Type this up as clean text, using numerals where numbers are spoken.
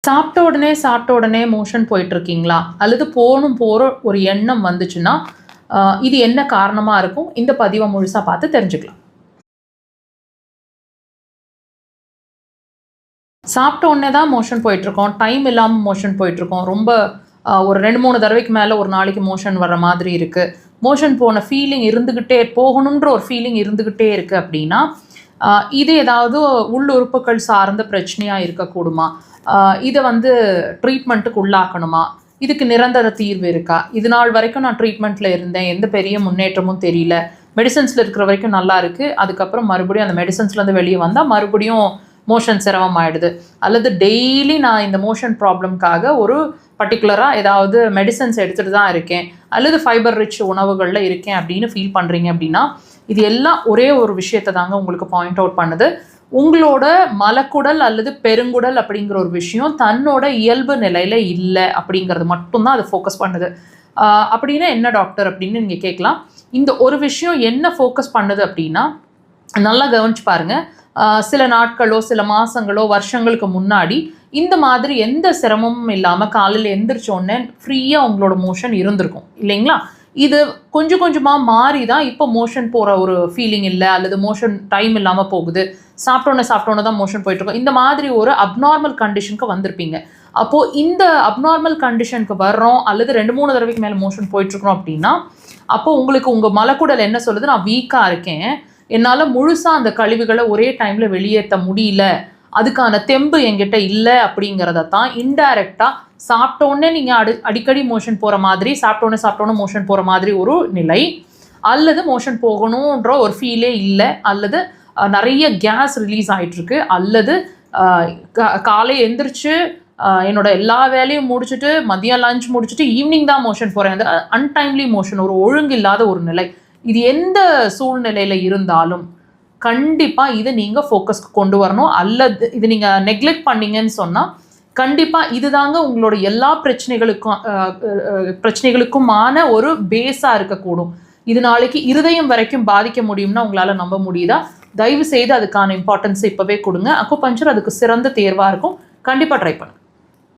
சாப்பிட்ட உடனே மோஷன் போயிட்டுருக்கீங்களா? அல்லது போகிற ஒரு எண்ணம் வந்துச்சுன்னா, இது என்ன காரணமாக இருக்கும்? இந்த பதிவை முழுசாக பார்த்து தெரிஞ்சுக்கலாம். சாப்பிட்ட உடனே தான் மோஷன் போயிட்டுருக்கோம். டைம் இல்லாமல் மோஷன் போயிட்டுருக்கோம். ரொம்ப ஒரு 2-3 தடவைக்கு மேலே ஒரு நாளைக்கு மோஷன் வர்ற மாதிரி இருக்குது. மோஷன் போன ஃபீலிங் போகணுன்ற ஒரு ஃபீலிங் இருந்துக்கிட்டே இருக்குது அப்படின்னா, இது ஏதாவது உள்ளுறுப்புகள் சார்ந்த பிரச்சனையாக இருக்கக்கூடுமா? இதை ட்ரீட்மெண்ட்டுக்கு உள்ளாக்கணுமா? இதுக்கு நிரந்தர தீர்வு இருக்கா? இது நாள் வரைக்கும் நான் ட்ரீட்மெண்ட்டில் இருந்தேன், எந்த பெரிய முன்னேற்றமும் தெரியல, மெடிசன்ஸில் இருக்கிற வரைக்கும் நல்லா இருக்குது, அதுக்கப்புறம் மறுபடியும் அந்த மெடிசன்ஸ்லேருந்து வெளியே வந்தால் மறுபடியும் மோஷன் சிரமம் ஆகிடுது, அல்லது டெய்லி நான் இந்த மோஷன் ப்ராப்ளம்காக ஒரு பர்டிகுலராக ஏதாவது மெடிசன்ஸ் எடுத்துகிட்டு தான் இருக்கேன், அல்லது ஃபைபர் ரிச் உணவுகளில் இருக்கேன் அப்படின்னு ஃபீல் பண்ணுறீங்க அப்படின்னா, இது எல்லாம் ஒரே ஒரு விஷயத்தை தாங்க உங்களுக்கு பாயிண்ட் அவுட் பண்ணுது. உங்களோட மலக்குடல் அல்லது பெருங்குடல் அப்படிங்கிற ஒரு விஷயம் தன்னோட இயல்பு நிலையில் இல்லை அப்படிங்கிறது மட்டும்தான் அது ஃபோக்கஸ் பண்ணுது. அப்படின்னா என்ன டாக்டர் அப்படின்னு நீங்கள் கேட்கலாம். இந்த ஒரு விஷயம் என்ன ஃபோக்கஸ் பண்ணுது அப்படின்னா, நல்லா கவனிச்சு பாருங்கள். சில நாட்களோ சில மாதங்களோ வருஷங்களுக்கு முன்னாடி இந்த மாதிரி எந்த சிரமமும் இல்லாமல் காலையில் எந்திரிச்சோடனே ஃப்ரீயாக உங்களோட மோஷன் இருந்திருக்கும் இல்லைங்களா? இது கொஞ்சம் கொஞ்சமாக மாறி தான் இப்போ மோஷன் போகிற ஒரு ஃபீலிங் இல்லை, அல்லது மோஷன் டைம் இல்லாமல் போகுது, சாப்பிட்டோன்னே தான் மோஷன் போயிட்டுருக்கோம், இந்த மாதிரி ஒரு அப்நார்மல் கண்டிஷனுக்கு வந்திருப்பீங்க. அப்போது இந்த அப்நார்மல் கண்டிஷனுக்கு வர்றோம், அல்லது 2-3 தடவைக்கு மேலே மோஷன் போயிட்டுருக்கோம் அப்படின்னா, அப்போது உங்களுக்கு உங்கள் மலக்குடல் என்ன சொல்லுது? நான் வீக்காக இருக்கேன், என்னால் முழுசாக அந்த கழிவுகளை ஒரே டைமில் வெளியேற்ற முடியல, அதுக்கான தெம்பு என்கிட்ட இல்லை அப்படிங்கிறத தான் இன்டைரக்டாக சாப்பிட்டோன்னே நீங்கள் அடிக்கடி மோஷன் போகிற மாதிரி, சாப்பிட்டோன்னே மோஷன் போகிற மாதிரி ஒரு நிலை, அல்லது மோஷன் போகணுன்ற ஒரு ஃபீலே இல்லை, அல்லது நிறைய கேஸ் ரிலீஸ் ஆகிட்டுருக்கு, அல்லது காலை எந்திரிச்சு என்னோட எல்லா வேலையும் முடிச்சுட்டு மதியம் லஞ்ச் முடிச்சுட்டு ஈவினிங் தான் மோஷன் போகிறேன், அந்த அன்டைம்லி மோஷன், ஒரு ஒழுங்கு இல்லாத ஒரு நிலை, இது எந்த சூழ்நிலையில் இருந்தாலும் கண்டிப்பாக இதை நீங்கள் ஃபோக்கஸ்க்கு கொண்டு வரணும். அல்லது இது நீங்கள் நெக்லெக்ட் பண்ணீங்கன்னு சொன்னால் கண்டிப்பாக இதுதாங்க உங்களோட எல்லா பிரச்சனைகளுக்குமான ஒரு பேஸாக இருக்கக்கூடும். இது நாளைக்கு இருதயம் வரைக்கும் பாதிக்க முடியும்னா உங்களால் நம்ப முடியுதா? தயவு செய்து அதுக்கான இம்பார்ட்டன்ஸை இப்போவே கொடுங்க. அக்குபஞ்சர் அதுக்கு சிறந்த தேர்வாக இருக்கும். கண்டிப்பாக ட்ரை பண்ணுங்க.